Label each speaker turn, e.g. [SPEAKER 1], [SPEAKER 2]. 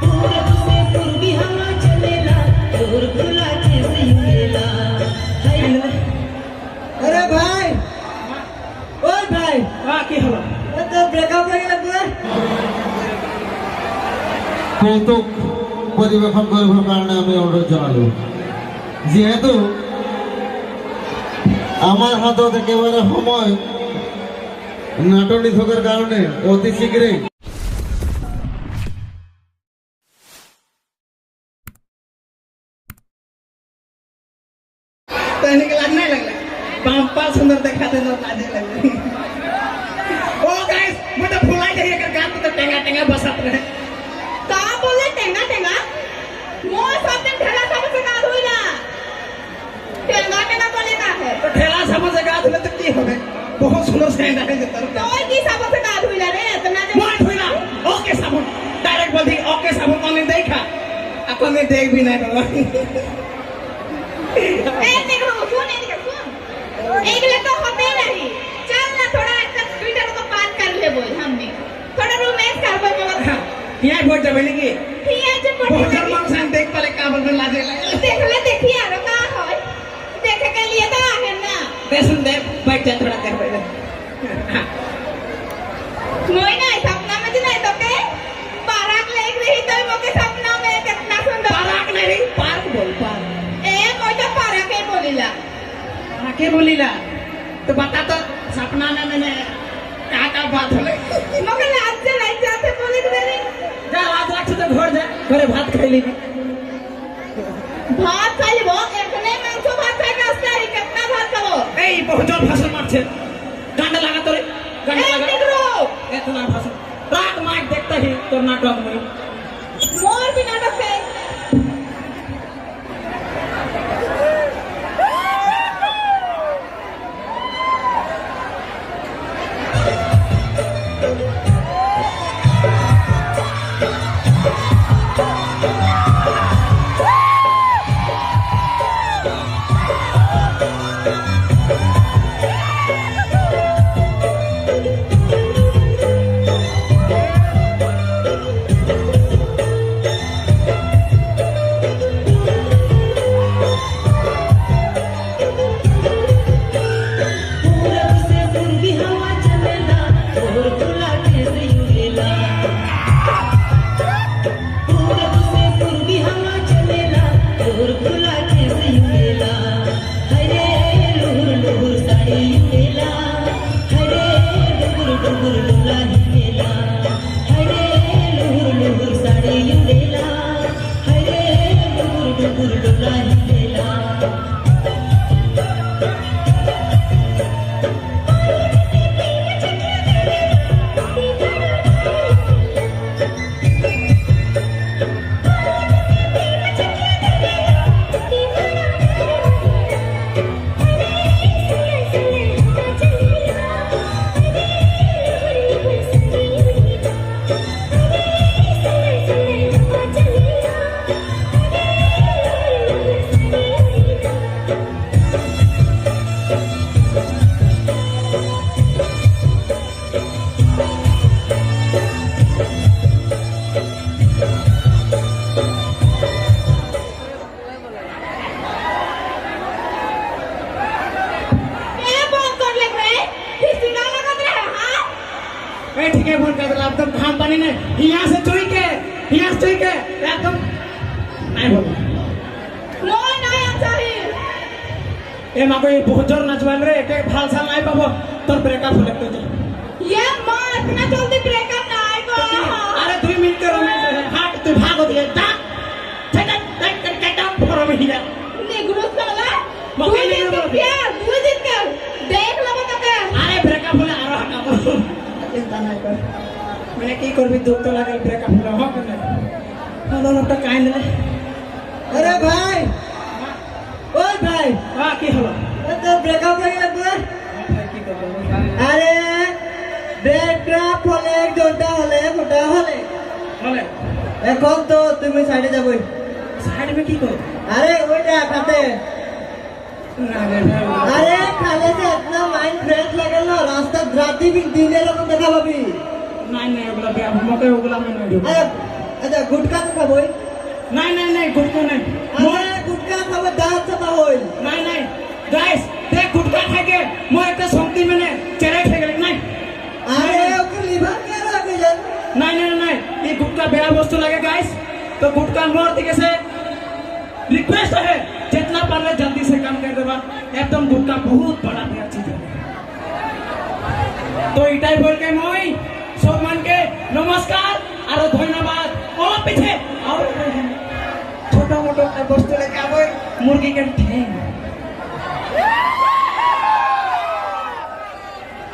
[SPEAKER 1] पूरब से पूर्वी हवा चलेला तोर खुला के सिंगेला।
[SPEAKER 2] अरे भाई ओए भाई
[SPEAKER 3] কি হলো
[SPEAKER 2] তো ব্রেকআপ হয়ে গেল তুই
[SPEAKER 4] কৌতুক পরিবেশন করার কারণে আমি অনুরোধ জানালো যেহেতু আমার হাতত একেবারে সময় নাটনি থাকার কারণে অতি শীঘ্রই
[SPEAKER 3] कहने के लाज नहीं लगला पंपा सुंदर दिखाते तो लाज लगला ओ गाइस मुझे फुलाई जाइए कर गात तो टेंगा टेंगा बसत रहे
[SPEAKER 5] का बोले टेंगा टेंगा मो सब दिन ठेला सब से गात होइला टेंगा टेंगा बोले का है
[SPEAKER 3] तो ठेला समझ से गात ले तो की होवे बहुत सुंदर से है जतर
[SPEAKER 5] कोई की सब से गात होइला रे इतना जे
[SPEAKER 3] मोट होइला ओके साबुन डायरेक्ट बोल दी ओके साबुन कौन देखा अपन ने देख भी नहीं बाबा
[SPEAKER 5] ए देखो सुन एक ले तो होते नहीं चल ना थोड़ा अच्छा ट्विटर को पार कर ले बोल हमने थोड़ा रोमांस कर बोल
[SPEAKER 3] यहाँ बोल जब लगी
[SPEAKER 5] ठीक है जब
[SPEAKER 3] बहुत शर्मा से देख पले का बोल लाजे
[SPEAKER 5] देख ले देखिए यार का है देखे के लिए तो है ना
[SPEAKER 3] बेसन दे बैठ जा थोड़ा देर पहले
[SPEAKER 5] मोई ना सपना में जी नहीं तो के बारात लेक रही तो मोके सपना में कितना सुंदर
[SPEAKER 3] पार्क नहीं पार्क बोल पार्क
[SPEAKER 5] ए मोई तो पारा के बोलीला
[SPEAKER 3] आके बोलीला तो बता तो सपना में मैंने का बात होले
[SPEAKER 5] मोके लाज से नहीं जाते बोले के रे
[SPEAKER 3] जा आज रात तो घर जा घरे भात खाई ली
[SPEAKER 5] भात खाली वो एकने मांस भात खाई रास्ता है कितना भात खाओ
[SPEAKER 3] ए बहुत जोर फसल मार छे गांड लगा तोरे गांड
[SPEAKER 5] ए
[SPEAKER 3] लगा
[SPEAKER 5] निकरो
[SPEAKER 3] इतना फसल रात माइक देखता ही तो नाटक में
[SPEAKER 5] मोर भी नाटक है
[SPEAKER 3] ठीक है फोन कर अब तो खाम पानी ने यहाँ से चुई के एकदम नहीं बोल
[SPEAKER 5] मोर नहीं चाहिए
[SPEAKER 3] ए माको ये बहुत जोर नाचवाल रे एक फाल साल नहीं पाबो तोर ब्रेकअप होले तो
[SPEAKER 5] ये मार इतना जल्दी ब्रेकअप ना आएगा
[SPEAKER 3] अरे 2 मिनट के रोमांस हाथ तू भागो दिए जा चल कर काम फरो में हिया
[SPEAKER 5] निगरो साला
[SPEAKER 3] मौके नहीं बोल
[SPEAKER 5] यार तू जित कर देख लो तो का
[SPEAKER 3] अरे ब्रेकअप होले आरो हटा चिंता नहीं कर मैंने की करबी दुख तो लागल ब्रेकअप होले हो के नहीं हेलो लोटा काइन ले
[SPEAKER 2] अरे भाई ओए भाई
[SPEAKER 3] हां की हलो
[SPEAKER 2] तो ब्रेकআপ হয়ে গেল তুই
[SPEAKER 3] की कर
[SPEAKER 2] আরে ব্রেকআপ হলে দুটা হলে গোটা হলে
[SPEAKER 3] হলে
[SPEAKER 2] এখন তো তুমি সাইডে যাবই
[SPEAKER 3] साइड में की करो
[SPEAKER 2] আরে ওইটা খাতে
[SPEAKER 3] ना रे
[SPEAKER 2] আরে খালে যে इतना माइंड फ्रेश লাগে না রাস্তা রাতে भी দিনের রকম দেখা পাবি
[SPEAKER 3] नहीं नहीं ओगला बे मके ओगला में नहीं
[SPEAKER 2] আরে আচ্ছা গুটকা তো খাবই
[SPEAKER 3] নাই নাই নাই গুটকা নাই মই
[SPEAKER 2] আরে গুটকা খাবে দাঁত চাপা হইল
[SPEAKER 3] নাই নাই গাইস তে গুটকা খাইকে মই একটা শক্তি মানে চেরাই খাই গেল নাই
[SPEAKER 2] আরে ওকে লিভার কে লাগে জান
[SPEAKER 3] নাই নাই নাই ये गुटका बेड़ा वस्तु लगे गाइस तो गुटका मोर दिखे से रिक्वेस्ट है जितना पारे जल्दी से काम कर देबा एकदम गुटका बहुत बड़ा बेड़ा चीज है तो इटाई बोल के মই सब मान के नमस्कार और धन्यवाद और पीछे और छोटा मोटा वस्तु लेके आवे मुर्गी के ठेंग